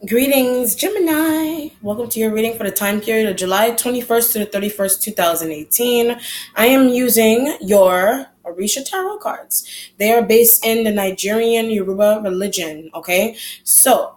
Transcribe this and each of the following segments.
Greetings, Gemini. Welcome to your reading for the time period of July 21st to the 31st, 2018. I am using your Orisha Tarot cards. They are based in the Nigerian Yoruba religion, okay? So,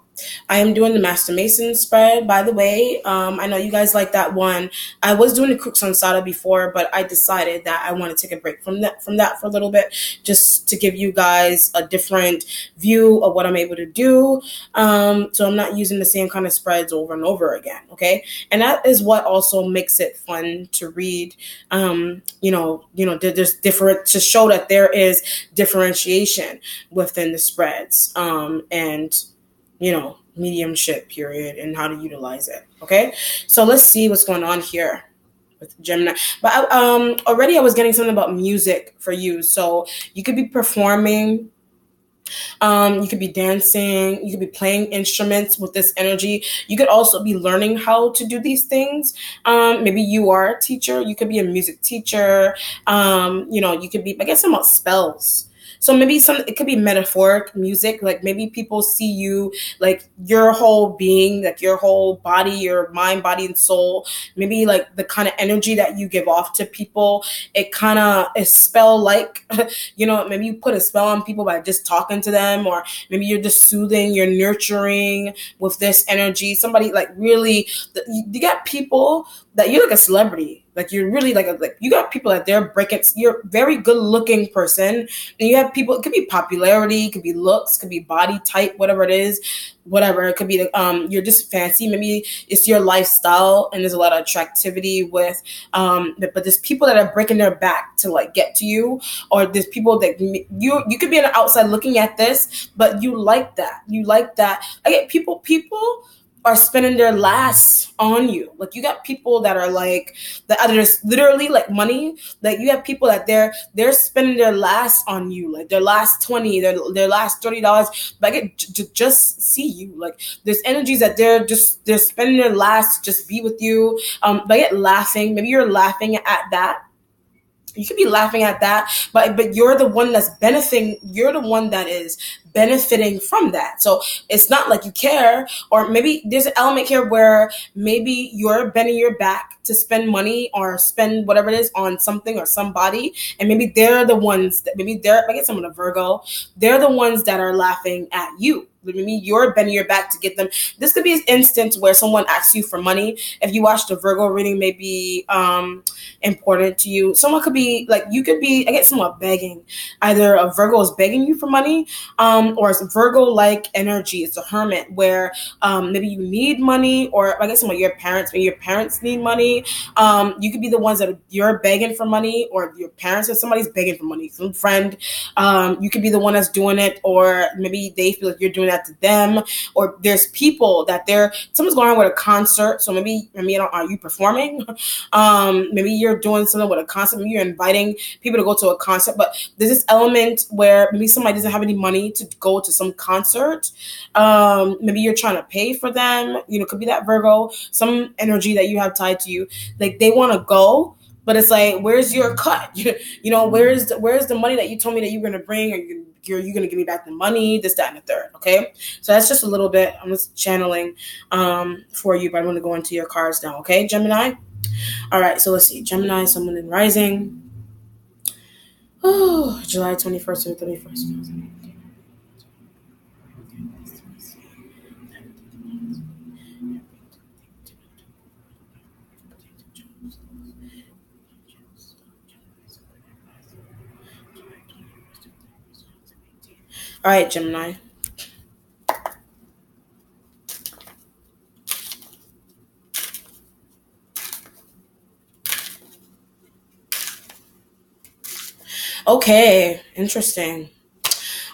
I am doing the Master Mason spread, by the way. I know you guys like that one. I was doing the Crooks on Sada before, but I decided that I want to take a break from that for a little bit, just to give you guys a different view of what I'm able to do. So I'm not using the same kind of spreads over and over again, okay? And that is what also makes it fun to read. There's different, to show that there is differentiation within the spreads, and mediumship period and how to utilize it. Okay, so let's see what's going on here with Gemini. But already I was getting something about music for you. So you could be performing, you could be dancing, you could be playing instruments with this energy. You could also be learning how to do these things. Maybe you are a teacher. You could be a music teacher. You could be, I guess, about spells. So maybe it could be metaphoric music. Like maybe people see you, like your whole being, like your whole body, your mind, body, and soul. Maybe like the kind of energy that you give off to people, it kind of is spell-like. Maybe you put a spell on people by just talking to them, or maybe you're just soothing, you're nurturing with this energy. Somebody like really, you got people that you're like a celebrity. Like you're really like you got people that they're breaking. You're a very good looking person, and you have people. It could be popularity, it could be looks, it could be body type, whatever it is, whatever it could be. You're just fancy. Maybe it's your lifestyle, and there's a lot of attractivity with. But there's people that are breaking their back to like get to you, or there's people that you could be on the outside looking at this, but you like that. You like that. I get people are spending their last on you. Like you got people that are like that are just literally like money. Like you have people that they're spending their last on you, like their last $20, their last $30. But I get to just see you. Like there's energies that they're spending their last to just be with you. But I get laughing. Maybe you're laughing at that. You could be laughing at that, but you're the one that's benefiting. You're the one that is benefiting from that. So it's not like you care, or maybe there's an element here where maybe you're bending your back to spend money or spend whatever it is on something or somebody, and maybe they're the ones that I get someone a Virgo. They're the ones that are laughing at you. Maybe you're bending your back to get them. This could be an instance where someone asks you for money. If you watch the Virgo reading, may be important to you. Someone could be like, you could be, I get someone begging. Either a Virgo is begging you for money, or it's a Virgo-like energy. It's a hermit where maybe you need money, or I guess maybe your parents need money. You could be the ones that you're begging for money, or your parents or somebody's begging for money, some friend. You could be the one that's doing it, or maybe they feel like you're doing that to them, or there's people that someone's going on with a concert. So maybe are you performing? Maybe you're doing something with a concert. Maybe you're inviting people to go to a concert, but there's this element where maybe somebody doesn't have any money to go to some concert. Maybe you're trying to pay for them. Could be that Virgo, some energy that you have tied to you. Like they want to go, but it's like, where's your cut? Where's the money that you told me that you're going to bring, or you're going to give me back the money, this, that, and the third. Okay. So that's just a little bit, I'm just channeling, for you, but I'm going to go into your cards now. Okay. Gemini. All right. So let's see. Gemini, Sun, Moon, and Rising. Oh, July 21st to the 31st. All right, Gemini. Okay, interesting.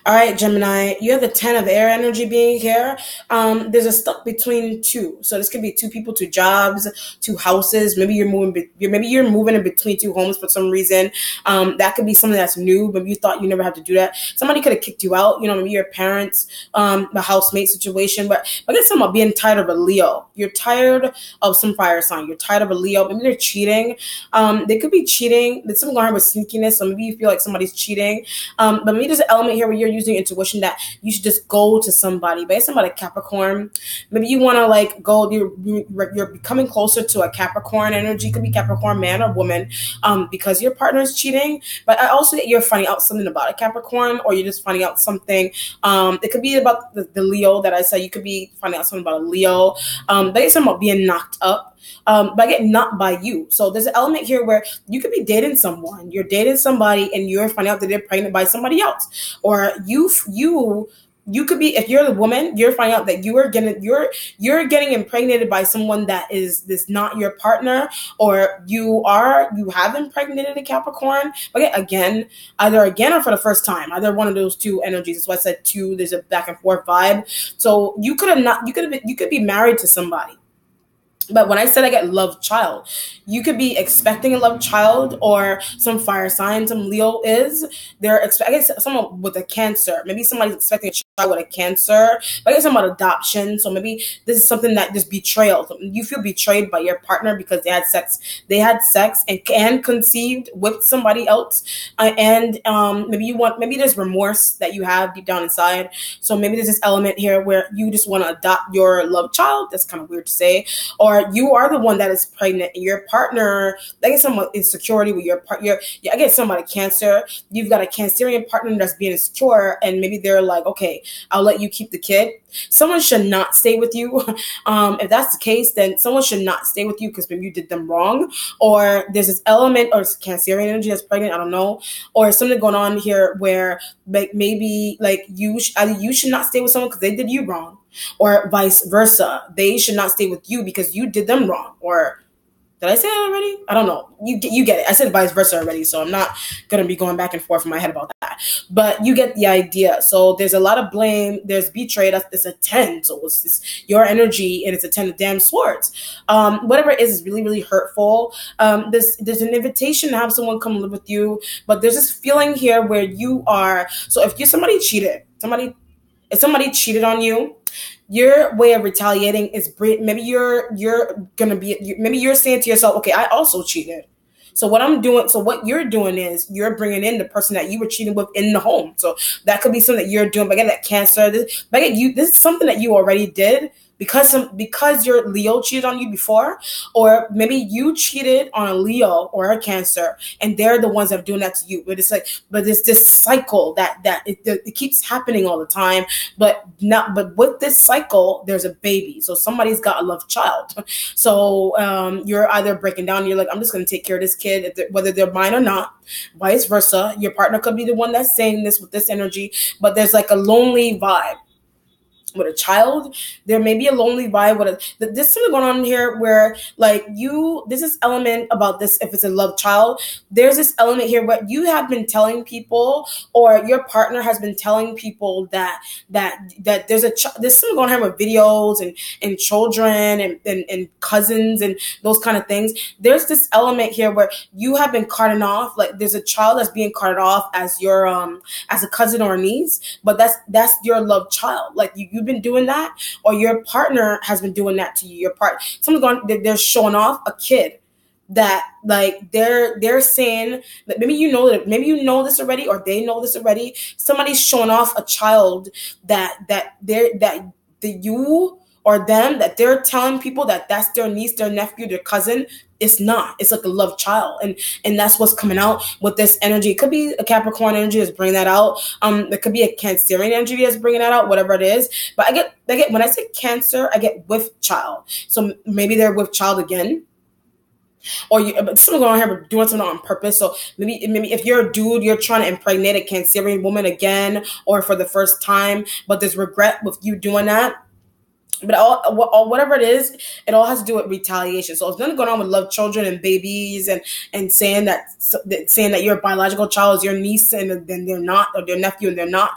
All right, Gemini, you have the 10 of air energy being here. There's a stuck between two. So this could be two people, two jobs, two houses. Maybe you're moving in between two homes for some reason. That could be something that's new. Maybe you thought you never had to do that. Somebody could have kicked you out. Maybe your parents, the housemate situation. But I guess I'm being tired of a Leo. You're tired of some fire sign. You're tired of a Leo. Maybe they're cheating. They could be cheating. There's something going on with sneakiness. So maybe you feel like somebody's cheating. But maybe there's an element here where you're using intuition that you should just go to somebody. But it's somebody Capricorn. Maybe you want to like go. You're becoming closer to a Capricorn energy. Could be Capricorn man or woman, because your partner is cheating. But I also you're finding out something about a Capricorn, or you're just finding out something. It could be about the Leo that I said. You could be finding out something about a Leo. But it's something about being knocked up. But I get knocked by you. So there's an element here where you could be dating someone. You're dating somebody and you're finding out that they're pregnant by somebody else. Or you could be, if you're the woman, you're finding out that you're getting impregnated by someone that is not your partner, or you have impregnated a Capricorn. But again, either again or for the first time, either one of those two energies. That's why I said two. There's a back and forth vibe. So you could be married to somebody. But when I said I get love child, you could be expecting a love child, or some fire sign, some Leo I guess someone with a Cancer. Maybe somebody's expecting a child with a Cancer. But I guess I'm about adoption. So maybe this is something that just betrayal. You feel betrayed by your partner because they had sex. They had sex and conceived with somebody else. And maybe there's remorse that you have deep down inside. So maybe there's this element here where you just want to adopt your love child. That's kind of weird to say. Or you are the one that is pregnant, and your partner, I guess some insecurity with your partner. I guess somebody Cancer. You've got a Cancerian partner that's being insecure, and maybe they're like, okay, I'll let you keep the kid. Someone should not stay with you. If that's the case, then someone should not stay with you because maybe you did them wrong, or there's this element or Cancerian energy that's pregnant. I don't know, or something going on here where like maybe like you should not stay with someone because they did you wrong. Or vice versa. They should not stay with you because you did them wrong. Or did I say that already? I don't know. You get it. I said vice versa already, so I'm not going to be going back and forth in my head about that. But you get the idea. So there's a lot of blame. There's betrayed. It's a 10. So it's your energy, and it's a 10 of damn swords. Whatever it is really, really hurtful. There's an invitation to have someone come live with you, but there's this feeling here where you are. So if somebody cheated on you, your way of retaliating is maybe you're saying to yourself, okay, I also cheated. So what you're doing is you're bringing in the person that you were cheating with in the home. So that could be something that you're doing. But again, that Cancer, this is something that you already did. Because your Leo cheated on you before, or maybe you cheated on a Leo or a Cancer, and they're the ones that are doing that to you. But it's this cycle that it keeps happening all the time. But with this cycle, there's a baby. So somebody's got a love child. So you're either breaking down. You're like, I'm just going to take care of this kid, whether they're mine or not. Vice versa, your partner could be the one that's saying this with this energy, but there's like a lonely vibe. With a child, there may be a lonely vibe. There's something going on here where like there's this element about this. If it's a love child, there's this element here where you have been telling people, or your partner has been telling people that there's something going on here with videos and children and cousins and those kind of things. There's this element here where you have been carting off, like there's a child that's being carted off as your as a cousin or a niece, but that's your love child. Like you've been doing that, or your partner has been doing that to you. Your part, they're showing off a kid that like they're saying that maybe you know this already, or they know this already. Somebody's showing off a child that you or them, that they're telling people that that's their niece, their nephew, their cousin. It's not. It's like a love child, and that's what's coming out with this energy. It could be a Capricorn energy that's bringing that out. It could be a Cancerian energy that's bringing that out. Whatever it is, but I get when I say Cancer, I get with child. So maybe they're with child again. Or someone going on here doing something on purpose. So maybe if you're a dude, you're trying to impregnate a Cancerian woman again, or for the first time, but there's regret with you doing that. But whatever it is, it all has to do with retaliation. So it's nothing going on with love children and babies and saying that your biological child is your niece and then they're not, or their nephew and they're not,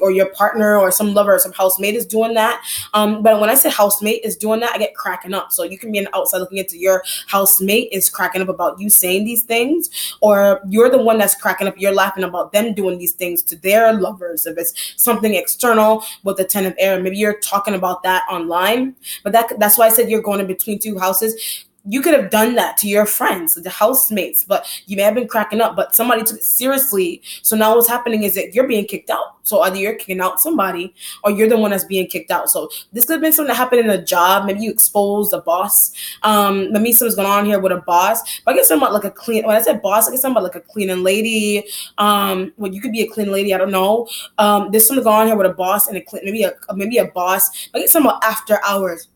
or your partner or some lover or some housemate is doing that. But when I say housemate is doing that, I get cracking up. So you can be on the outside looking into your housemate is cracking up about you saying these things, or you're the one that's cracking up. You're laughing about them doing these things to their lovers. If it's something external with the 10 of air, maybe you're talking about that online. But that's why I said you're going in between two houses. you could have done that to your friends, the housemates, but you may have been cracking up, but somebody took it seriously. So now what's happening is that you're being kicked out. So either you're kicking out somebody or you're the one that's being kicked out. So this could have been something that happened in a job. Maybe you exposed a boss. Maybe something's going on here with a boss. But I guess something about like a clean, when I said boss, I guess something about like a cleaning lady. Well, you could be a clean lady. I don't know. There's something going on here with a boss and maybe a boss. I guess something about after hours.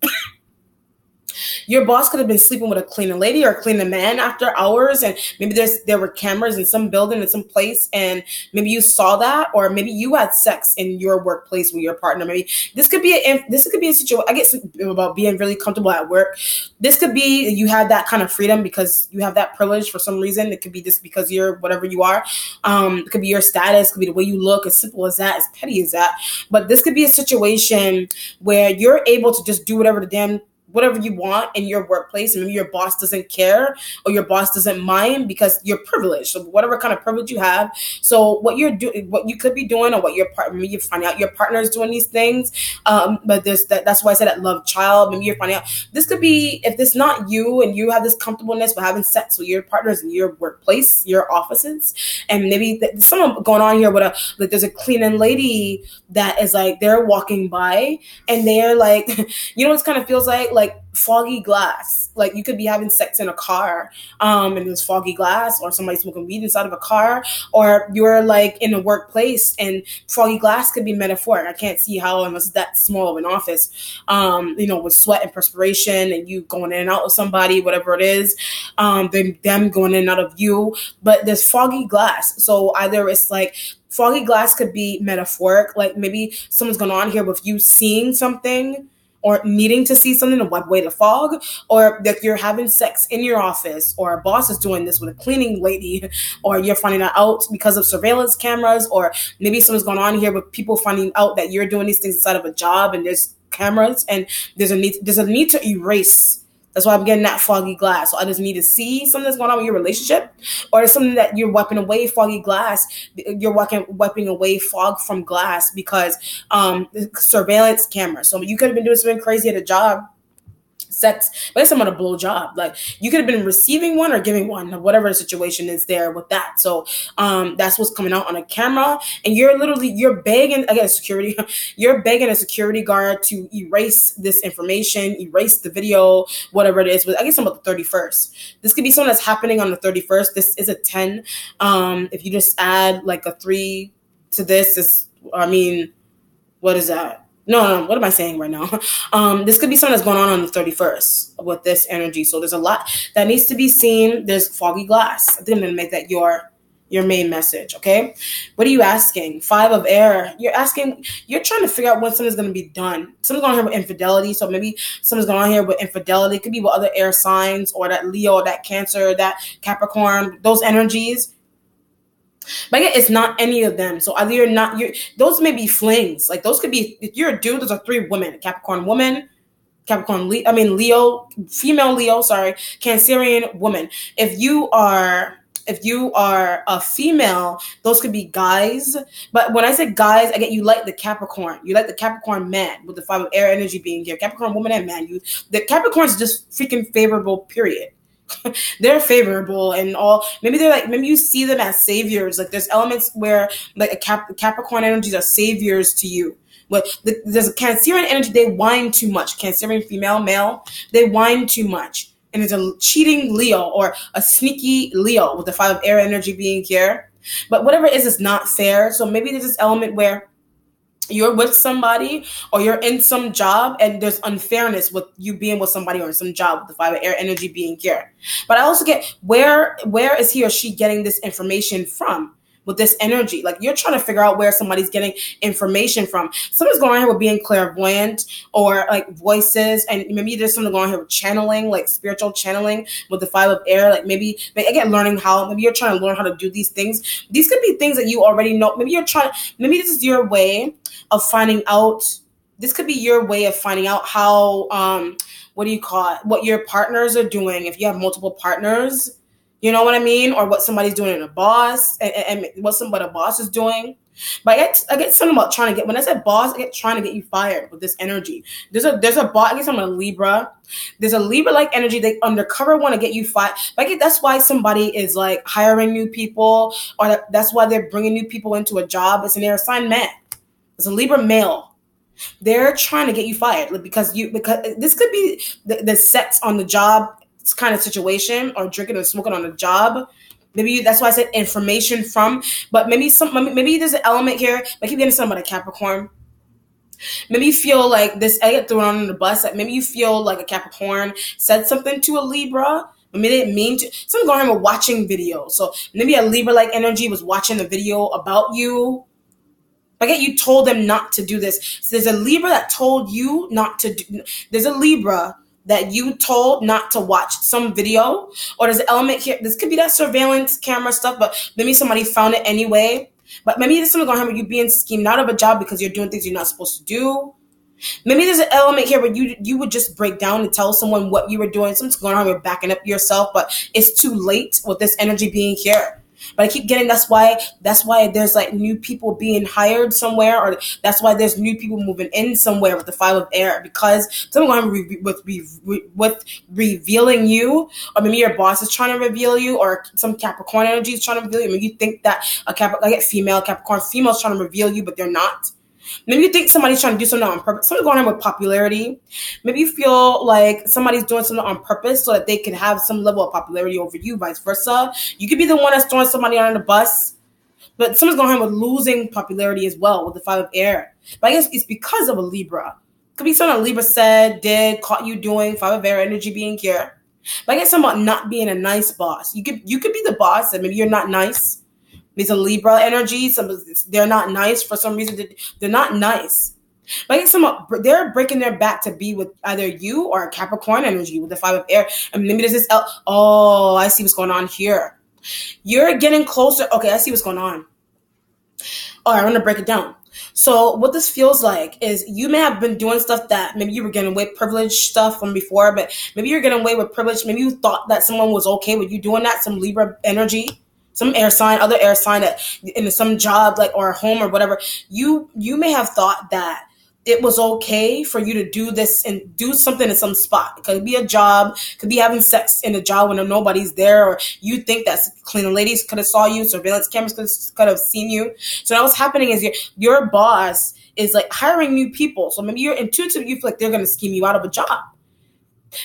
Your boss could have been sleeping with a cleaning lady or a cleaning man after hours, and maybe there were cameras in some building in some place, and maybe you saw that, or maybe you had sex in your workplace with your partner. Maybe this could be a situation. I guess about being really comfortable at work. This could be you have that kind of freedom because you have that privilege for some reason. It could be just because you're whatever you are. It could be your status. It could be the way you look. As simple as that. As petty as that. But this could be a situation where you're able to just do whatever you want in your workplace, and maybe your boss doesn't care or your boss doesn't mind because you're privileged. So whatever kind of privilege you have. So what you're doing, what you could be doing, or what your partner, maybe you find out your partner is doing these things. But that's why I said that love child. Maybe you're finding out this could be, if it's not you and you have this comfortableness with having sex with your partners in your workplace, your offices, and maybe someone going on here with there's a cleaning lady that is like, they're walking by and they're like, you know what it kind of feels like foggy glass. Like you could be having sex in a car, and there's foggy glass, or somebody smoking weed inside of a car, or you're like in a workplace and foggy glass could be metaphoric. I can't see how, unless it's that small of an office, with sweat and perspiration and you going in and out with somebody, whatever it is, them going in and out of you, but there's foggy glass. So either it's like, foggy glass could be metaphoric, like maybe someone's going on here with you seeing something or needing to see something to wipe away the fog, or that you're having sex in your office, or a boss is doing this with a cleaning lady, or you're finding that out because of surveillance cameras, or maybe someone's going on here with people finding out that you're doing these things inside of a job and there's cameras and there's a need to erase. That's why I'm getting that foggy glass. So I just need to see something that's going on with your relationship, or there's something that you're wiping away foggy glass. You're wiping away fog from glass because surveillance camera. So you could have been doing something crazy at a job, sex, but it's about a blow job. Like you could have been receiving one or giving one, whatever the situation is there with that. So that's what's coming out on a camera, and you're begging again security. You're begging a security guard to erase this information, erase the video, whatever it is. But I guess about the 31st. This could be something that's happening on the 31st. This is a 10. If you just add like a 3 to this, what is that? No, what am I saying right now? This could be something that's going on the 31st with this energy. So there's a lot that needs to be seen. There's foggy glass. I think I'm going to make that your main message, okay? What are you asking? 5 of air. You're trying to figure out when something's going to be done. Something's going on here with infidelity. So maybe something's going on here with infidelity. It could be with other air signs, or that Leo, that Cancer, that Capricorn, those energies. But again, it's not any of them. So either those may be flings. Like those could be, if you're a dude, those are 3 women. Capricorn woman, Leo, female Leo, Cancerian woman. If you are a female, those could be guys. But when I say guys, I get you like the Capricorn. You like the Capricorn man with the 5 of air energy being here. Capricorn woman and man. The Capricorn's just freaking favorable, period. They're favorable and all. Maybe you see them as saviors. Like there's elements where like a Capricorn energies are saviors to you. But there's a Cancerian energy. They whine too much. Cancerian female, male, they whine too much. And it's a cheating Leo or a sneaky Leo with the 5 of air energy being here. But whatever it is not fair. So maybe there's this element where you're with somebody or you're in some job and there's unfairness with you being with somebody or in some job with the 5 of air energy being here. But I also get where is he or she getting this information from with this energy? Like you're trying to figure out where somebody's getting information from. Something's going on here with being clairvoyant or like voices, and maybe there's something going on here with channeling, like spiritual channeling with the 5 of air. Like maybe again, maybe you're trying to learn how to do these things. These could be things that you already know. Maybe this is your way of finding out. This could be your way of finding out how, what your partners are doing. If you have multiple partners, you know what I mean? Or what somebody's doing in a boss and what a boss is doing. But I get something about trying to get, when I said boss, I get trying to get you fired with this energy. There's a boss, I get something, a Libra. There's a Libra-like energy. They undercover want to get you fired. But I get that's why somebody is like hiring new people, or that's why they're bringing new people into a job. It's an air sign man. It's a Libra male. They're trying to get you fired because this could be the sex on the job kind of situation, or drinking or smoking on the job. Maybe that's why I said information from, but maybe there's an element here. I keep getting something about a Capricorn. Maybe you feel like this, I get thrown on the bus. Like maybe you feel like a Capricorn said something to a Libra. Maybe they didn't mean to. Some going around with watching videos. So maybe a Libra-like energy was watching the video about you. I get you told them not to do this. So there's a Libra that told you not to do. There's a Libra that you told not to watch some video, or there's an element here. This could be that surveillance camera stuff, but maybe somebody found it anyway. But maybe there's something going on where you being schemed out of a job because you're doing things you're not supposed to do. Maybe there's an element here where you would just break down and tell someone what you were doing. Something's going on where you're backing up yourself, but it's too late with this energy being here. But I keep getting that's why there's like new people being hired somewhere, or that's why there's new people moving in somewhere with the 5 of air, because something going on with revealing you, or maybe your boss is trying to reveal you, or some Capricorn energy is trying to reveal you. Maybe you think that I get Capricorn females trying to reveal you, but they're not. Maybe you think somebody's trying to do something on purpose. Something's going on with popularity. Maybe you feel like somebody's doing something on purpose so that they can have some level of popularity over you, vice versa. You could be the one that's throwing somebody on the bus. But something's going on with losing popularity as well with the 5 of air. But I guess it's because of a Libra. Could be something a Libra said, did, caught you doing, 5 of air energy being here. But I guess something about not being a nice boss. You could be the boss and maybe you're not nice. There's a Libra energy. They're not nice for some reason. They're not nice. But I guess they're breaking their back to be with either you or a Capricorn energy with the 5 of air. And maybe there's this. Oh, I see what's going on here. You're getting closer. Okay, I see what's going on. All right, I'm going to break it down. So what this feels like is you may have been doing stuff that maybe you were getting away with privilege stuff from before, but maybe you're getting away with privilege. Maybe you thought that someone was okay with you doing that, some Libra energy. Some air sign, other air sign that in some job, like, or a home or whatever, you may have thought that it was okay for you to do this and do something in some spot. It could be a job, could be having sex in a job when nobody's there, or you think that cleaning ladies could have saw you, surveillance cameras could have seen you. So now what's happening is your boss is like hiring new people. So maybe you're intuitive, you feel like they're going to scheme you out of a job.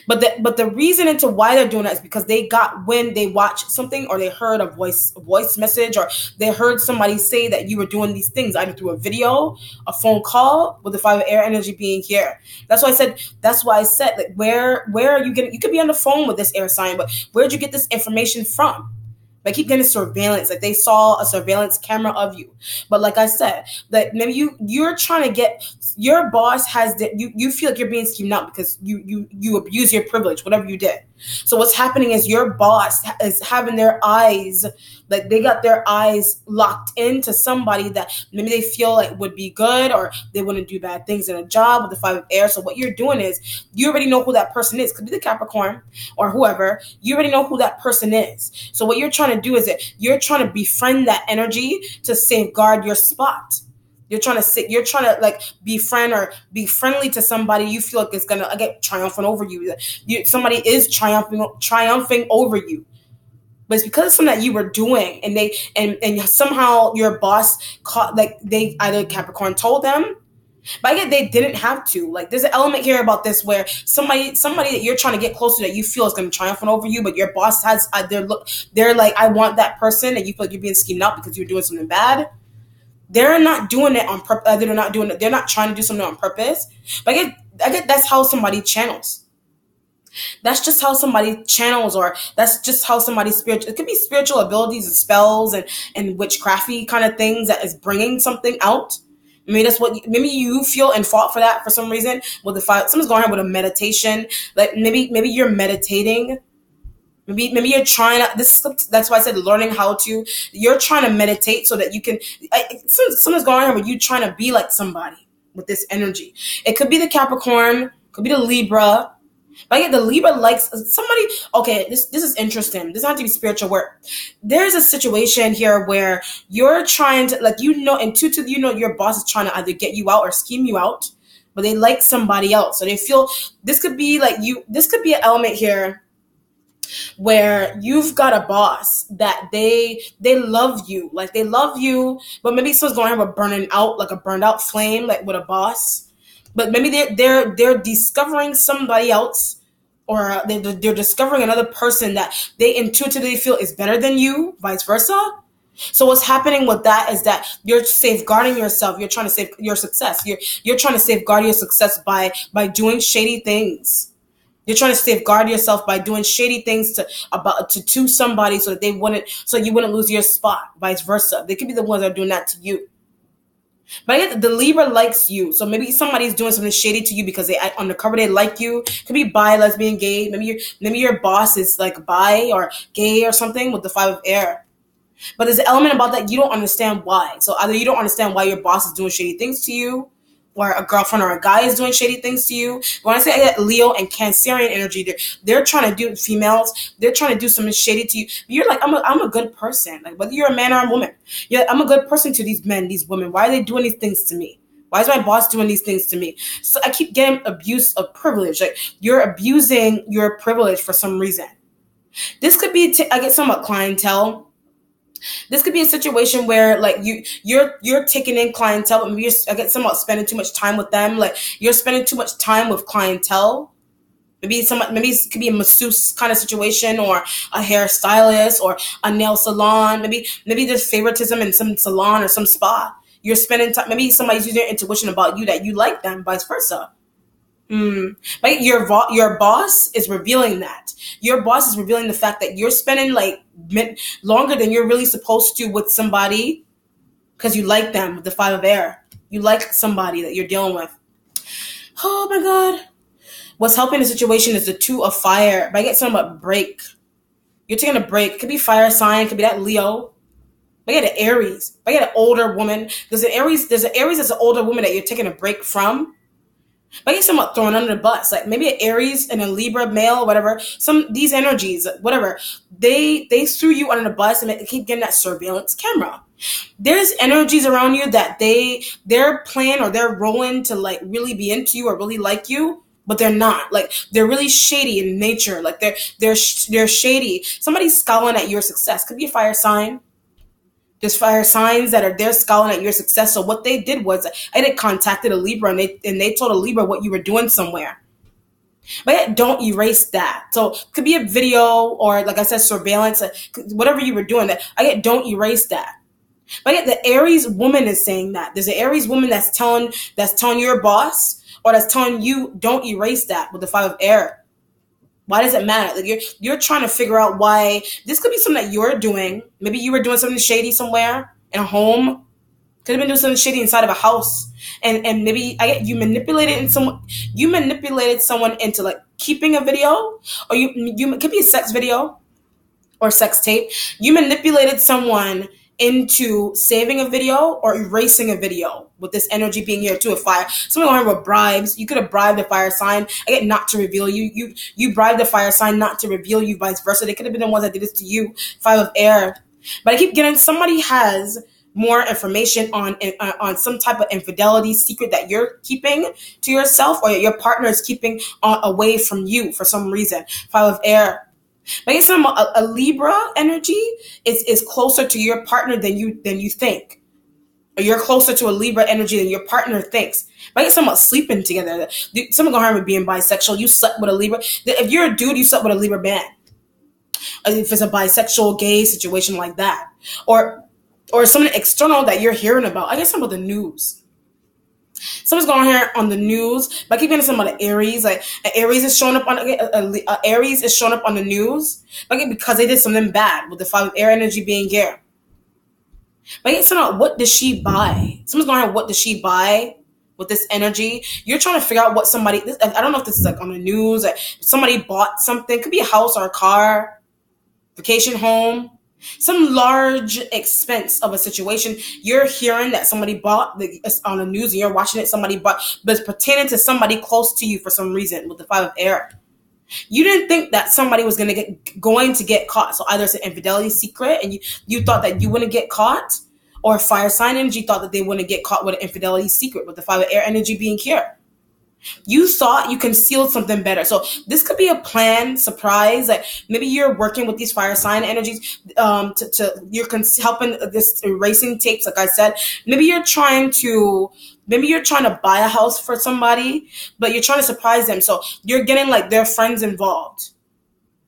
But the reason into why they're doing that is because they got, when they watched something or they heard a voice message, or they heard somebody say that you were doing these things either through a video, a phone call, with the 5 of air energy being here. That's why I said like where are you getting, you could be on the phone with this air sign, but where'd you get this information from? I keep getting surveillance, like they saw a surveillance camera of you. But like I said, that maybe you're trying to get, your boss has that you feel like you're being schemed out because you abuse your privilege, whatever you did. So what's happening is your boss is having their eyes, like they got their eyes locked into somebody that maybe they feel like would be good, or they wouldn't do bad things in a job with the 5 of air. So what you're doing is you already know who that person is. Could be the Capricorn or whoever. You already know who that person is. So what you're trying to do is that you're trying to befriend that energy to safeguard your spot. You're trying to like befriend or be friendly to somebody you feel like is gonna get triumphant over you. Somebody is triumphing over you, but it's because of something that you were doing, and somehow your boss caught, like they either Capricorn told them, but I get they didn't have to. Like there's an element here about this where somebody that you're trying to get close to that you feel is going to triumph over you, but your boss has they're like, I want that person, and you feel like you're being schemed out because you're doing something bad. They're not doing it on purpose. They're not doing it. They're not trying to do something on purpose. But I get that's how somebody channels. That's just how somebody channels, or that's just how somebody spiritual. It could be spiritual abilities and spells and witchcrafty kind of things that is bringing something out. Maybe that's what. Maybe you feel in fault for that for some reason. With the 5, something's going on with a meditation. Like maybe you're meditating. Maybe you're trying to, that's why I said learning how to, you're trying to meditate so that you can, something's going on here where you're trying to be like somebody with this energy. It could be the Capricorn, could be the Libra, But I get the Libra likes somebody. Okay, this is interesting. This doesn't have to be spiritual work. There's a situation here where you're trying to, like, intuitively, your boss is trying to either get you out or scheme you out, but they like somebody else. So they feel this could be like you. This could be an element here where you've got a boss that they love you, like they love you, but maybe someone's going to have a burned out flame, like with a boss. But maybe they're discovering somebody else, or they're discovering another person that they intuitively feel is better than you, vice versa. So what's happening with that is that you're safeguarding yourself. You're trying to save your success. You're trying to safeguard your success by doing shady things. You're trying to safeguard yourself by doing shady things to somebody so that you wouldn't lose your spot, vice versa. They could be the ones that are doing that to you. But I get the Libra likes you. So maybe somebody's doing something shady to you because undercover they like you. Could be bi, lesbian, gay. Maybe your boss is like bi or gay or something with the 5 of air. But there's an element about that you don't understand why. So either you don't understand why your boss is doing shady things to you, or a girlfriend or a guy is doing shady things to you. When I say I get Leo and Cancerian energy, they're trying to do, females, they're trying to do something shady to you. But you're like, I'm a good person. Like, whether you're a man or a woman, I'm a good person to these men, these women. Why are they doing these things to me? Why is my boss doing these things to me? So I keep getting abuse of privilege. Like, you're abusing your privilege for some reason. This could be, I get some clientele. This could be a situation where, like, you're taking in clientele, but maybe I get somewhat spending too much time with them. Like, you're spending too much time with clientele. Maybe it could be a masseuse kind of situation, or a hairstylist, or a nail salon. Maybe there's favoritism in some salon or some spa. You're spending time. Maybe somebody's using their intuition about you that you like them, vice versa. Like your boss is revealing that. Your boss is revealing the fact that you're spending like longer than you're really supposed to with somebody because you like them with the 5 of air. You like somebody that you're dealing with. Oh my God. What's helping the situation is the 2 of fire. But I get something about break. You're taking a break. It could be fire sign. It could be that Leo. I get an Aries. I get an older woman. There's an Aries that's an older woman that you're taking a break from. But I get somewhat thrown under the bus. Like, maybe an Aries and a Libra male, whatever. These energies, whatever. They threw you under the bus and they keep getting that surveillance camera. There's energies around you that they're playing or they're rolling to like really be into you or really like you, but they're not. Like, they're really shady in nature. Like, they're shady. Somebody's scowling at your success. Could be a fire sign. There's fire signs that they're scowling at your success. So what they did was, I contacted a Libra and they told a Libra what you were doing somewhere. But don't erase that. So it could be a video, or like I said, surveillance, whatever you were doing. Don't erase that. But the Aries woman is saying that. There's an Aries woman that's telling your boss, or that's telling you, don't erase that with the 5 of air. Why does it matter? Like, you're trying to figure out why. This could be something that you're doing. Maybe you were doing something shady somewhere in a home. Could have been doing something shady inside of a house. And maybe you manipulated someone into like keeping a video, or you it could be a sex video or sex tape. You manipulated someone into saving a video or erasing a video, with this energy being here too, a fire. Someone going with bribes. You could have bribed the fire sign. I get not to reveal you. You bribed the fire sign not to reveal you, vice versa. They could have been the ones that did this to you. 5 of air. But I keep getting somebody has more information on some type of infidelity secret that you're keeping to yourself, or your partner is keeping away from you for some reason. 5 of air. But I guess a Libra energy is closer to your partner than you think. Or you're closer to a Libra energy than your partner thinks. But I guess about sleeping together. Someone gonna harm with being bisexual. You slept with a Libra. If you're a dude, you slept with a Libra man. If it's a bisexual, gay situation like that, or something external that you're hearing about. I guess some of the news. Someone's going here on the news, but I keep getting some of the Aries. Like, an Aries is showing up on Aries is showing up on the news, because they did something bad with the 5 of air energy being here. But I get some, what does she buy? Someone's going here, what does she buy with this energy? You're trying to figure out what somebody. I don't know if this is like on the news. Like, somebody bought something. Could be a house or a car, vacation home. Some large expense of a situation. You're hearing that somebody bought on the news, and you're watching it. Somebody bought, but it's pertaining to somebody close to you for some reason with the 5 of air. You didn't think that somebody was going to get caught. So either it's an infidelity secret and you thought that you wouldn't get caught, or fire sign energy thought that they wouldn't get caught with an infidelity secret, with the 5 of air energy being here. You thought you concealed something better. So this could be a planned surprise. Like maybe you're working with these fire sign energies you're helping this erasing tapes. Like I said, maybe you're trying to buy a house for somebody, but you're trying to surprise them. So you're getting like their friends involved.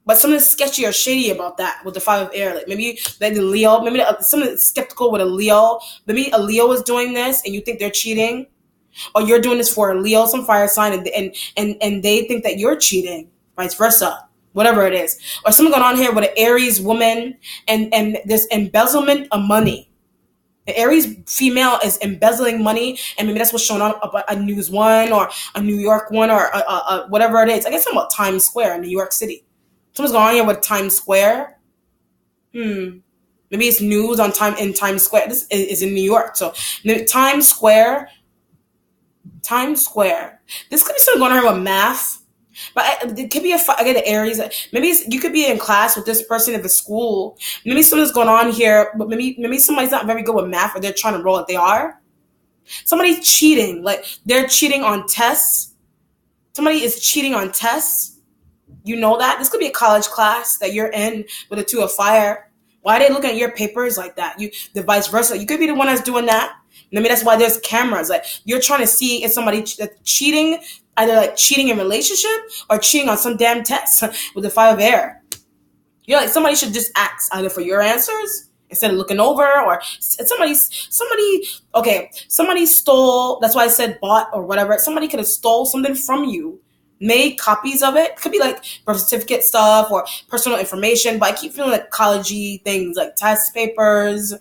But something sketchy or shady about that with the 5 of air. Like maybe like the Leo, maybe something skeptical with a Leo. Maybe a Leo is doing this and you think they're cheating. Or you're doing this for a Leo, some fire sign, and they think that you're cheating, vice versa, whatever it is. Or something going on here with an Aries woman and this embezzlement of money. The Aries female is embezzling money, and maybe that's what's shown on a News One or a New York one or whatever it is. I guess something about Times Square in New York City. Something's going on here with Times Square. Maybe it's news on Times Square. This is in New York, so Times Square. This could be something going on here with math, but it could be I get the Aries. Maybe you could be in class with this person at the school. Maybe something's going on here, but maybe somebody's not very good with math, or they're trying to roll it. They are. Somebody's cheating, like they're cheating on tests. Somebody is cheating on tests. You know that. This could be a college class that you're in with a 2 of fire. Why are they looking at your papers like that? The vice versa. You could be the one that's doing that. Maybe that's why there's cameras. Like you're trying to see if somebody cheating, either like cheating in relationship or cheating on some damn test with the 5 of air. You're like, somebody should just ask either for your answers instead of looking over, or somebody stole. That's why I said bought or whatever. Somebody could have stole something from you, made copies of it. Could be like birth certificate stuff or personal information. But I keep feeling like college-y things, like test papers,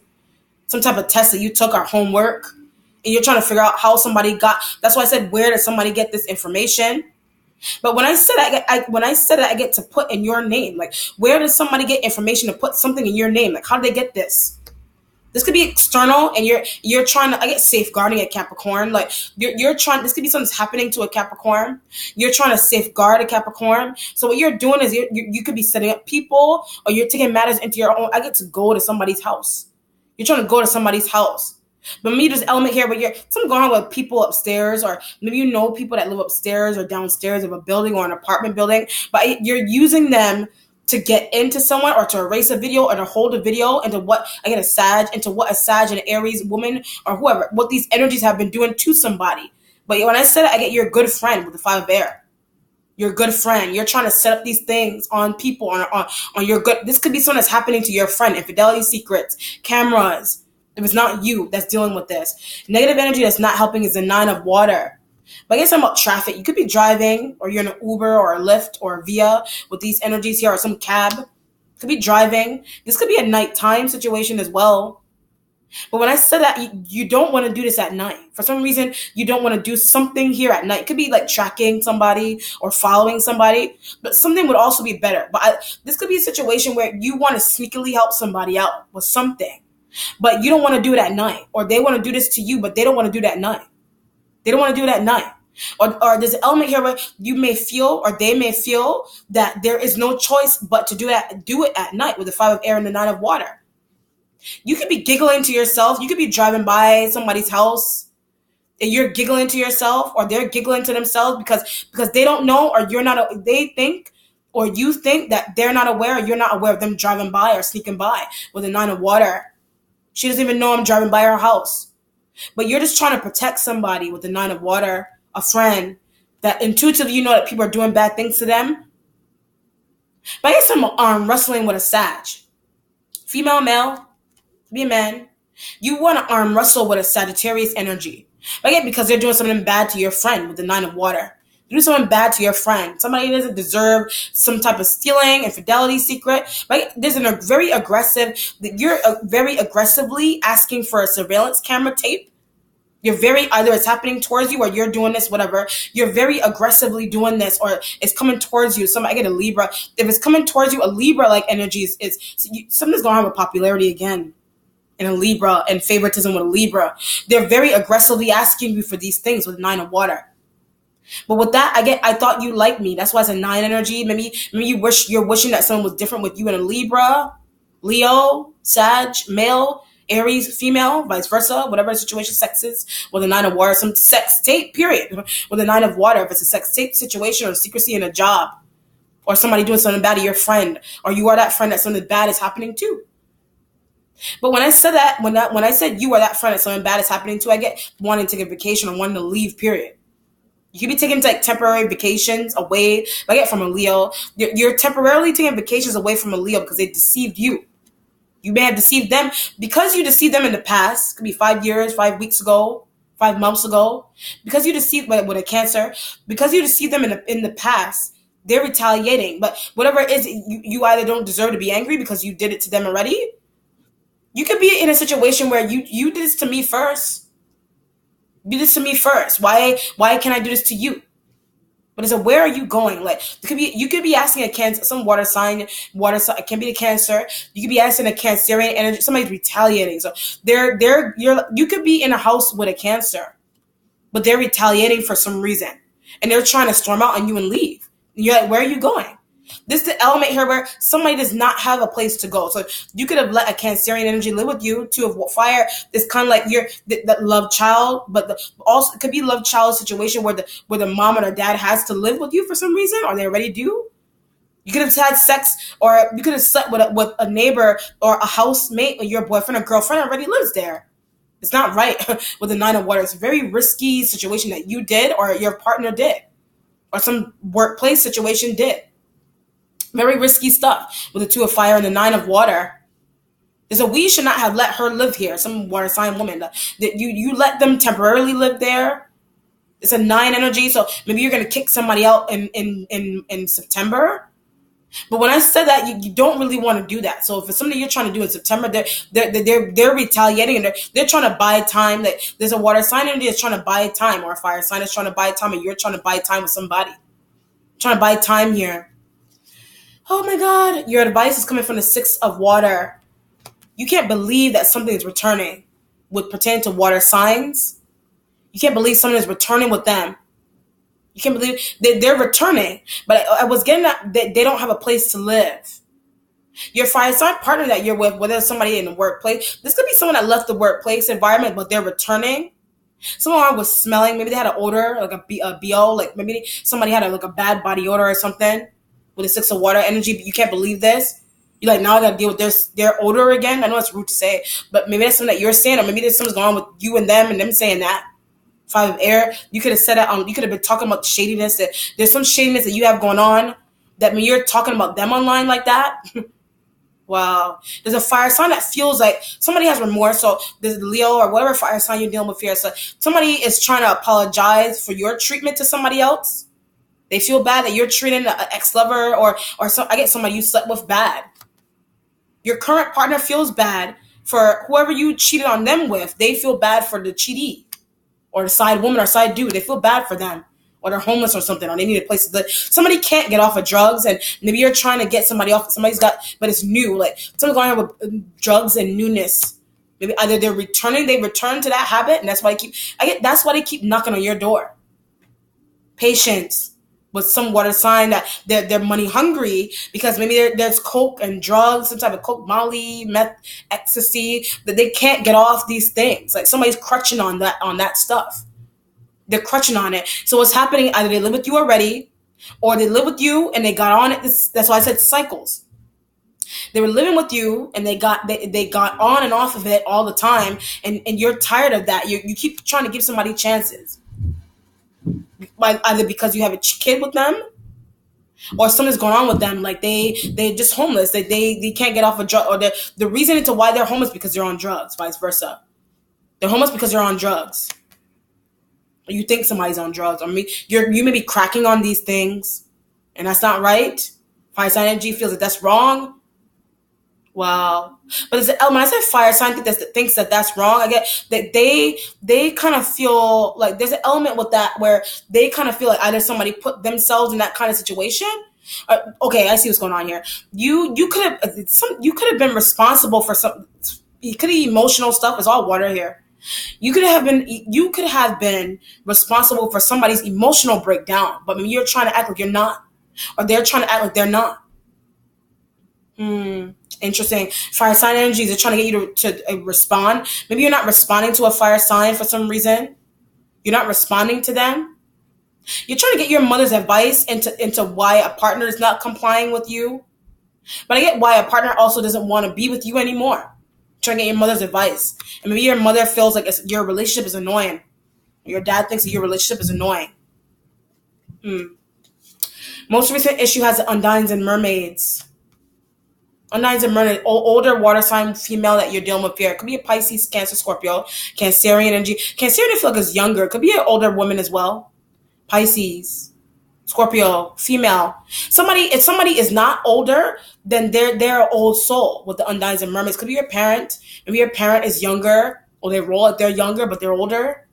some type of test that you took or homework, and you're trying to figure out how somebody got. That's why I said, where did somebody get this information? But when I said I get to put in your name, like where does somebody get information to put something in your name? Like how did they get this? This could be external, and you're trying to. I get safeguarding at Capricorn. Like you're trying. This could be something's happening to a Capricorn. You're trying to safeguard a Capricorn. So what you're doing is you could be setting up people, or you're taking matters into your own. I get to go to somebody's house. You're trying to go to somebody's house. But maybe there's an element here, but you're something going on with people upstairs, or maybe you know people that live upstairs or downstairs of a building or an apartment building, but you're using them to get into someone, or to erase a video, or to hold a video into what a Sag and an Aries woman or whoever, what these energies have been doing to somebody. But when I said it, I get you're a good friend with the 5 of air. You're a good friend. You're trying to set up these things on people, on your good. This could be something that's happening to your friend. Infidelity secrets, cameras. If it's not you that's dealing with this. Negative energy that's not helping is the 9 of water. But I guess I'm about traffic. You could be driving, or you're in an Uber or a Lyft or a Via with these energies here, or some cab. Could be driving. This could be a nighttime situation as well. But when I said that, you don't want to do this at night. For some reason, you don't want to do something here at night. It could be like tracking somebody or following somebody, but something would also be better. But this could be a situation where you want to sneakily help somebody out with something, but you don't want to do it at night. Or they want to do this to you, but they don't want to do that at night. They don't want to do it at night. Or there's an element here where you may feel, or they may feel, that there is no choice but to do it at night with the 5 of air and the 9 of water. You could be giggling to yourself. You could be driving by somebody's house and you're giggling to yourself, or they're giggling to themselves because they don't know, or they think, or you think that they're not aware, or you're not aware of them driving by or sneaking by with the 9 of water. She doesn't even know I'm driving by her house. But you're just trying to protect somebody with the 9 of water, a friend that intuitively you know that people are doing bad things to them. But I guess I'm wrestling with a Sag. Female, male. Be a man. You want to arm wrestle with a Sagittarius energy. Again, because they're doing something bad to your friend with the 9 of water. They're doing something bad to your friend. Somebody doesn't deserve some type of stealing, infidelity secret. Right? There's you're very aggressively asking for a surveillance camera tape. You're either it's happening towards you, or you're doing this, whatever. You're very aggressively doing this, or it's coming towards you. I get a Libra. If it's coming towards you, a Libra-like energy something's going on with popularity again. In a Libra, and favoritism with a Libra. They're very aggressively asking you for these things with 9 of water. But with that, I thought you liked me. That's why it's a 9 energy. Maybe you're wishing that someone was different with you in a Libra, Leo, Sag, male, Aries, female, vice versa, whatever the situation, sexes, with a 9 of water, some sex tape, period. With a 9 of water, if it's a sex tape situation or secrecy in a job, or somebody doing something bad to your friend, or you are that friend that something bad is happening to. But when I said that, when I said you are that friend that something bad is happening to, I get wanting to take a vacation or wanting to leave, period. You could be taking like temporary vacations away. I get from a Leo. You're temporarily taking vacations away from a Leo because they deceived you. You may have deceived them because you deceived them in the past. It could be 5 years, 5 weeks ago, 5 months ago. Because you deceived with a Cancer, because you deceived them in the past, they're retaliating. But whatever it is, you either don't deserve to be angry because you did it to them already. You could be in a situation where you did this to me first. Do this to me first. Why can't I do this to you? But it's a, where are you going? Like, you could be asking a Cancer, some water sign, it can be a Cancer. You could be asking a Cancerian energy. Somebody's retaliating. So you could be in a house with a Cancer, but they're retaliating for some reason, and they're trying to storm out on you and leave. And you're like, where are you going? This is the element here where somebody does not have a place to go. So you could have let a Cancerian energy live with you. 2 of fire is kind of like you're that love child, but also it could be love child situation where the mom or the dad has to live with you for some reason, or they already do. You could have had sex, or you could have slept with a neighbor or a housemate, or your boyfriend or girlfriend already lives there. It's not right with the 9 of water. It's a very risky situation that you did or your partner did, or some workplace situation did. Very risky stuff with the 2 of fire and the 9 of water. So we should not have let her live here. Some water sign woman that you let them temporarily live there. It's a 9 energy, so maybe you're gonna kick somebody out in September. But when I said that, you don't really want to do that. So if it's something you're trying to do in September, they're retaliating and they're trying to buy time. Like, there's a water sign energy that's trying to buy time, or a fire sign is trying to buy time, and you're trying to buy time with somebody. Trying to buy time here. Oh my God, your advice is coming from the 6 of water. You can't believe that something is returning with pertaining to water signs. You can't believe something is returning with them. You can't believe they're returning. But I was getting that they don't have a place to live. Your fire sign partner that you're with, whether it's somebody in the workplace, this could be someone that left the workplace environment, but they're returning. Someone was smelling, maybe they had an odor, like a BO, like maybe somebody had a bad body odor or something. With a 6 of water energy, but you can't believe this. You're like, now I gotta deal with their odor again. I know it's rude to say, but maybe that's something that you're saying, or maybe there's something going on with you and them saying that. 5 of air, you could have said it you could have been talking about the shadiness, that there's some shadiness that you have going on, that when you're talking about them online like that. Wow. There's a fire sign that feels like somebody has remorse. So there's Leo or whatever fire sign you're dealing with here. So somebody is trying to apologize for your treatment to somebody else. They feel bad that you're treating an ex-lover or I get somebody you slept with bad. Your current partner feels bad for whoever you cheated on them with. They feel bad for the cheatee or the side woman or side dude. They feel bad for them, or they're homeless or something, or they need a place to live. Somebody can't get off of drugs, and maybe you're trying to get somebody off. Somebody's got, but it's new. Like, someone's going on with drugs and newness. Maybe either they return to that habit, and that's why they keep knocking on your door. Patience. With some water sign that they're money hungry, because maybe there's coke and drugs, some type of coke, molly, meth, ecstasy, that they can't get off these things. Like, somebody's crutching on that stuff. They're crutching on it. So what's happening, either they live with you already, or they live with you and they got on it. That's why I said cycles. They were living with you and they got on and off of it all the time, and you're tired of that. You keep trying to give somebody chances. Either because you have a kid with them, or something's going on with them, like they're just homeless, they can't get off a drug, or the reason into why they're homeless because they're on drugs, vice versa. They're homeless because they're on drugs. Or you think somebody's on drugs. I mean, you may be cracking on these things, and that's not right. Fire sign energy feels that that's wrong. Wow. But it's an element. When I say fire sign thinks that that's wrong, I get that they kind of feel like there's an element with that where they kind of feel like either somebody put themselves in that kind of situation. Okay, I see what's going on here. You could have been responsible for some. It could be emotional stuff. It's all water here. You could have been responsible for somebody's emotional breakdown, but maybe you're trying to act like you're not, or they're trying to act like they're not. Interesting. Fire sign energies are trying to get you to respond. Maybe you're not responding to a fire sign for some reason. You're not responding to them. You're trying to get your mother's advice into why a partner is not complying with you. But I get why a partner also doesn't want to be with you anymore. Trying to get your mother's advice. And maybe your mother feels like your relationship is annoying. Your dad thinks that your relationship is annoying. Most recent issue has the Undines and Mermaids. Undines and Mermaids, older water sign female that you're dealing with here. It could be a Pisces, Cancer, Scorpio, Cancerian energy. Cancerian, I feel like is younger. It could be an older woman as well. Pisces, Scorpio, female. If somebody is not older, then they're an old soul with the Undines and Mermaids. Could be your parent. Maybe your parent is younger, or they roll like they're younger, but they're older.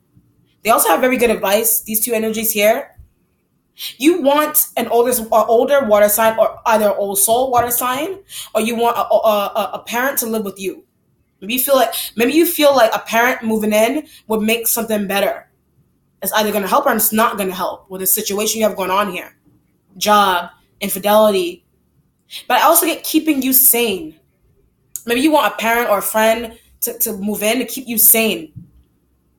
They also have very good advice. These two energies here. You want an older water sign, or either an old soul water sign, or you want a parent to live with you. Maybe you feel like a parent moving in would make something better. It's either going to help or it's not going to help with the situation you have going on here. Job, infidelity. But I also get keeping you sane. Maybe you want a parent or a friend to move in to keep you sane.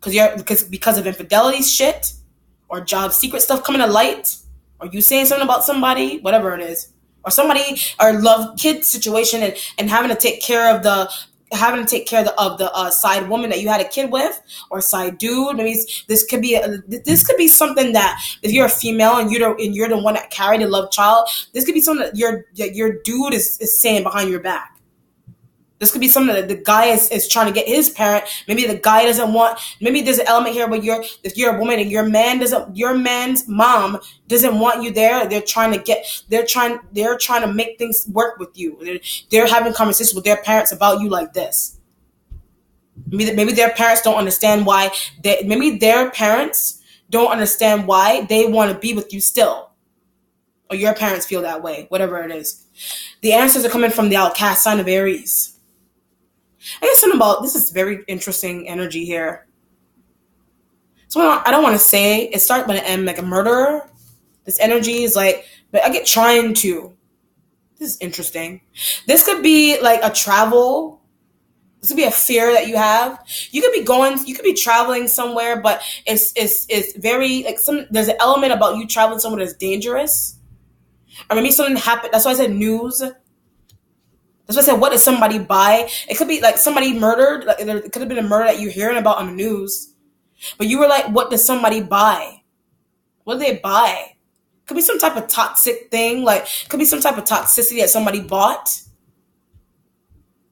Because of infidelity shit, or job secret stuff coming to light, or you saying something about somebody, whatever it is. Or love kid situation and having to take care of the side woman that you had a kid with, or side dude. Maybe this could be something that if you're a female and you're the one that carried the love child, this could be something that your dude is saying behind your back. This could be something that the guy is trying to get his parent. Maybe the guy doesn't want. Maybe there's an element here where if you're a woman and your man's mom doesn't want you there. They're trying to make things work with you. They're having conversations with their parents about you like this. Maybe their parents don't understand why. Maybe their parents don't understand why they want to be with you still, or your parents feel that way. Whatever it is, the answers are coming from the outcast sign of Aries. I guess something about this is very interesting energy here. So I don't want to say it starts with an M, like a murderer. This energy is like, but I get trying to. This is interesting. This could be like a travel. This could be a fear that you have. You could be traveling somewhere, but it's very like there's an element about you traveling somewhere that's dangerous. Or maybe something happened. That's why I said news. That's why I said, what did somebody buy? It could be like somebody murdered. Like it could have been a murder that you're hearing about on the news. But you were like, what did somebody buy? What did they buy? Could be some type of toxic thing. Like, could be some type of toxicity that somebody bought.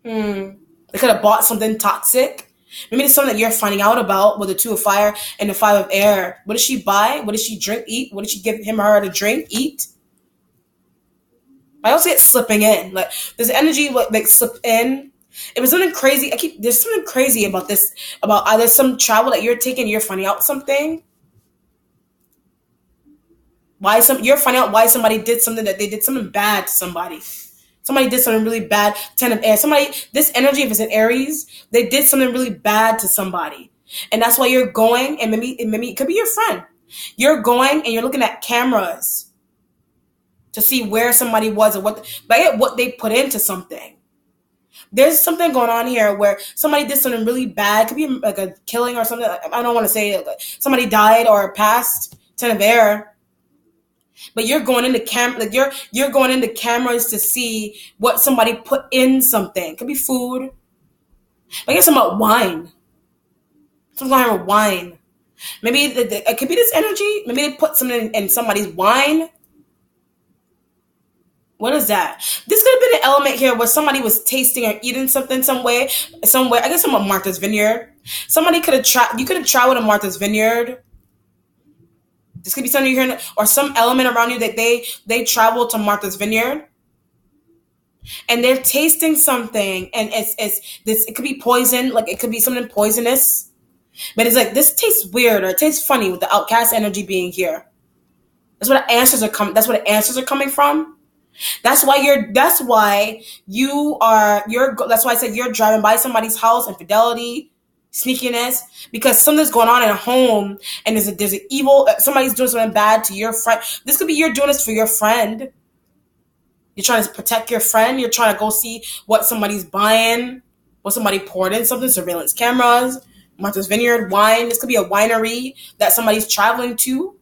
They could have bought something toxic. Maybe it's something that you're finding out about with the 2 of fire and the 5 of air. What did she buy? What did she drink, eat? What did she give him or her to drink, eat? I also get slipping in. Like, there's energy like slip in. It was something crazy. There's something crazy about this, about either some travel that you're taking, you're finding out something. You're finding out why somebody did something, that they did something bad to somebody. Somebody did something really bad. 10 of air. This energy, if it's in Aries, they did something really bad to somebody. And that's why you're going, and maybe it could be your friend. You're going and you're looking at cameras to see where somebody was or what they put into something. There's something going on here where somebody did something really bad. It could be like a killing or something. I don't want to say it. Like somebody died or passed. 10 of air. But you're going into you're going into cameras to see what somebody put in something. It could be food. I guess about wine. Something going on with wine. Maybe it could be this energy. Maybe they put something in somebody's wine. What is that? This could have been an element here where somebody was tasting or eating something somewhere. I guess I'm at Martha's Vineyard. Somebody could have you could have traveled to Martha's Vineyard. This could be something you're hearing, or some element around you that they traveled to Martha's Vineyard. And they're tasting something, and it could be poison, like it could be something poisonous. But it's like, this tastes weird, or it tastes funny with the outcast energy being here. That's where the answers are coming. That's where the answers are coming from. That's why I said you're driving by somebody's house, infidelity. sneakiness, because something's going on in a home, and there's an evil, somebody's doing something bad to your friend. This could be you're doing this for your friend. You're trying to protect your friend. You're trying to go see what somebody's buying, what somebody poured in something, surveillance cameras, Martha's Vineyard, wine. This could be a winery that somebody's traveling to.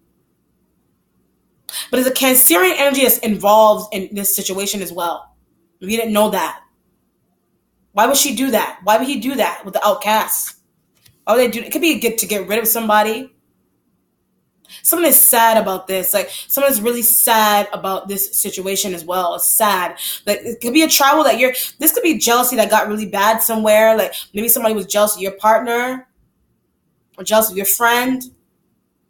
But there's a Cancerian energy that's involved in this situation as well. If you didn't know that. Why would she do that? Why would he do that with the outcasts? Why would they do it? It could be to get rid of somebody. Someone is sad about this. Like, someone is really sad about this situation as well. It's sad. Like, it could be a travel that this could be jealousy that got really bad somewhere. Like, maybe somebody was jealous of your partner, or jealous of your friend,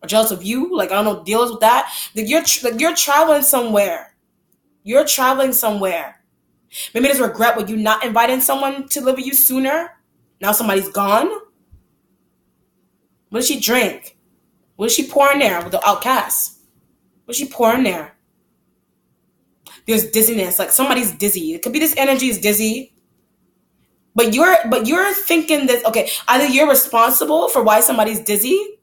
or jealous of you. Like, I don't know, deals with that. Like, you're traveling somewhere. You're traveling somewhere. Maybe there's regret with you not inviting someone to live with you sooner. Now somebody's gone. What does she drink? What does she pour in there with the outcasts? What does she pour in there? There's dizziness. Like, somebody's dizzy. It could be this energy is dizzy. But you're thinking that, okay, either you're responsible for why somebody's dizzy,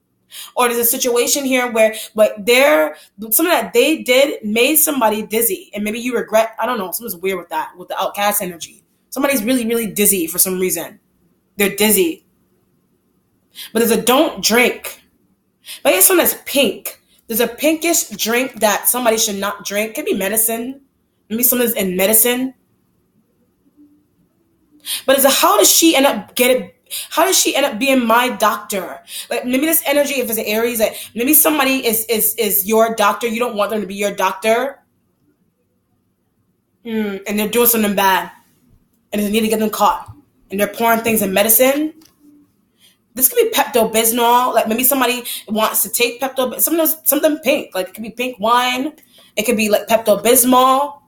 or there's a situation here where something that they did made somebody dizzy, and maybe you regret. I don't know. Something's weird with that, with the outcast energy. Somebody's really, really dizzy for some reason. They're dizzy. But there's a don't drink. But I guess something that's pink. There's a pinkish drink that somebody should not drink. It could be medicine. Maybe something's in medicine. But it's how does she end up being my doctor? Like, maybe this energy, if it's an Aries, that maybe somebody is your doctor. You don't want them to be your doctor. And they're doing something bad. And they need to get them caught. And they're pouring things in medicine. This could be Pepto-Bismol. Like, maybe somebody wants to take something pink. Like, it could be pink wine. It could be like Pepto-Bismol.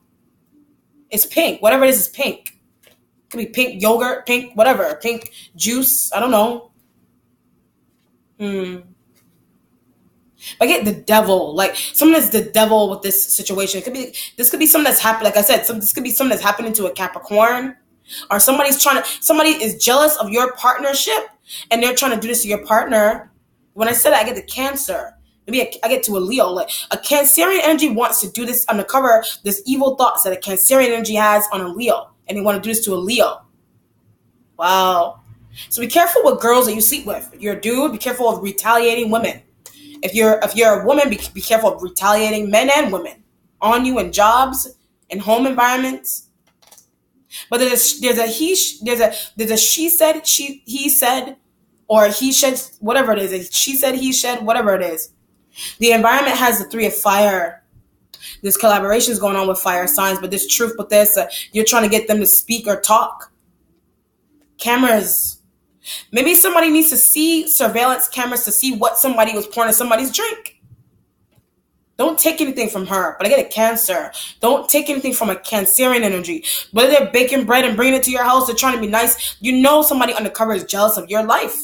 It's pink. Whatever it is pink. It could be pink yogurt, pink whatever, pink juice. I don't know. I get the devil. Like, someone is the devil with this situation. This could be something that's happened. Like I said, this could be something that's happening to a Capricorn, or somebody is jealous of your partnership, and they're trying to do this to your partner. When I said that, I get the Cancer. Maybe I get to a Leo. Like, a Cancerian energy wants to do this, uncover this evil thoughts that a Cancerian energy has on a Leo, and they want to do this to a Leo. Wow. So be careful with girls that you sleep with. If you're a dude, be careful of retaliating women. If you're a woman, be careful of retaliating men and women on you in jobs, in home environments. But there's a she said, he said, or he said, whatever it is. She said, he said, whatever it is. The environment has the 3 of fire. There's collaborations going on with fire signs, but there's truth with this. You're trying to get them to speak or talk. Cameras. Maybe somebody needs to see surveillance cameras to see what somebody was pouring in somebody's drink. Don't take anything from her. But I get a Cancer. Don't take anything from a Cancerian energy. Whether they're baking bread and bringing it to your house, they're trying to be nice. You know somebody undercover is jealous of your life.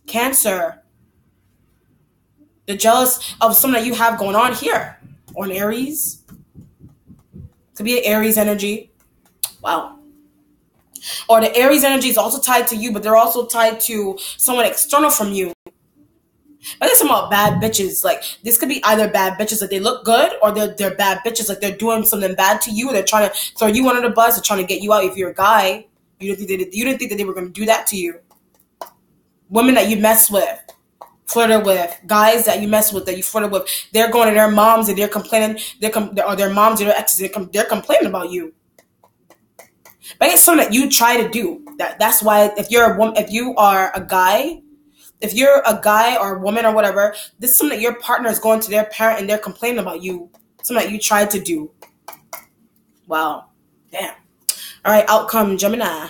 Cancer. They're jealous of something that you have going on here. Or an Aries. Could be an Aries energy. Wow. Or the Aries energy is also tied to you, but they're also tied to someone external from you. But there's some about bad bitches. Like, this could be either bad bitches that they look good, or they're bad bitches, like they're doing something bad to you. They're trying to throw you under the bus. They're trying to get you out. If you're a guy, you didn't think that they were going to do that to you. Women that you mess with, flirted with, guys that you mess with, that you flirted with, they're going to their moms and they're complaining. Or their moms or their exes, they're complaining about you. But it's something that you try to do. That's why if you're a woman, if you are a guy. If you're a guy or a woman or whatever, this is something that your partner is going to their parent and they're complaining about you. Something that you tried to do. Wow. Damn. All right, outcome, Gemini.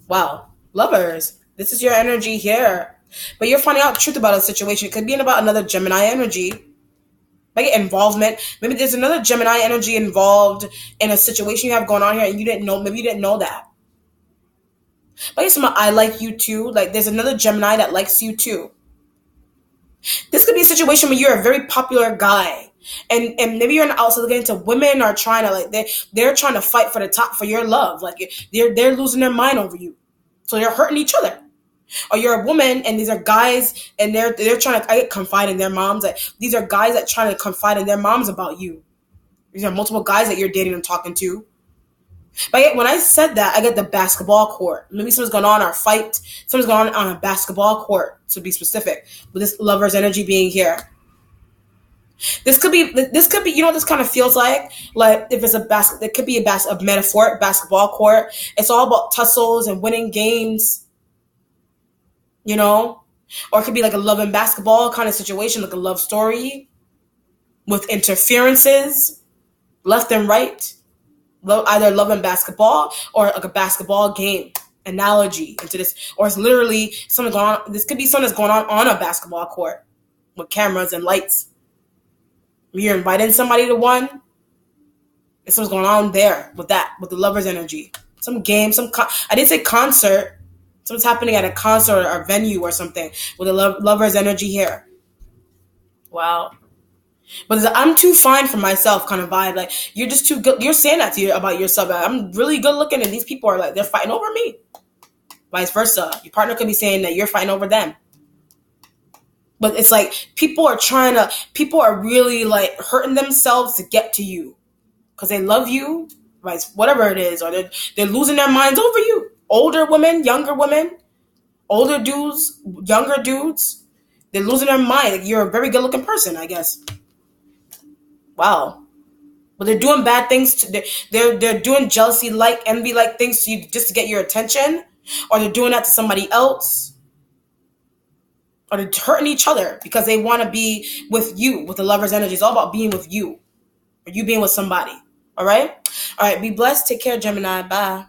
Wow. Lovers. This is your energy here. But you're finding out the truth about a situation. It could be about another Gemini energy. Like involvement. Maybe there's another Gemini energy involved in a situation you have going on here and you didn't know. Maybe you didn't know that. But I like you too. Like, there's another Gemini that likes you too. This could be a situation where you're a very popular guy. And maybe you're on the outside looking into women are trying to like they're trying to fight for the top for your love. Like they're losing their mind over you. So they're hurting each other. Or you're a woman and these are guys and they're trying to confide in their moms. Like, these are guys that trying to confide in their moms about you. These are multiple guys that you're dating and talking to. But when I said that, I get the basketball court. Maybe something's going on or a fight. Something's going on a basketball court, to be specific. With this lover's energy being here. This could be, you know what this kind of feels like? Like, if it's it could be a metaphoric basketball court. It's all about tussles and winning games. You know? Or it could be like a love and basketball kind of situation, like a love story. With interferences, left and right. Either love and basketball or like a basketball game analogy into this, or it's literally something going on. This could be something that's going on a basketball court with cameras and lights. You're inviting somebody to one, and something's going on there with the lover's energy. Some game, I didn't say concert. Something's happening at a concert or a venue or something with the lover's energy here. Wow. But I'm too fine for myself kind of vibe. Like, you're just too good. You're saying that to you about yourself. Like, I'm really good looking and these people are like, they're fighting over me. Vice versa. Your partner could be saying that you're fighting over them. But it's like people are really like hurting themselves to get to you. Because they love you, right? Whatever it is. Or they're losing their minds over you. Older women, younger women, older dudes, younger dudes. They're losing their mind. Like, you're a very good looking person, I guess. Wow. But they're doing bad things. They're doing jealousy like, envy like things to you just to get your attention. Or they're doing that to somebody else. Or they're hurting each other because they want to be with you, with the lover's energy. It's all about being with you. Or you being with somebody. All right? All right. Be blessed. Take care, Gemini. Bye.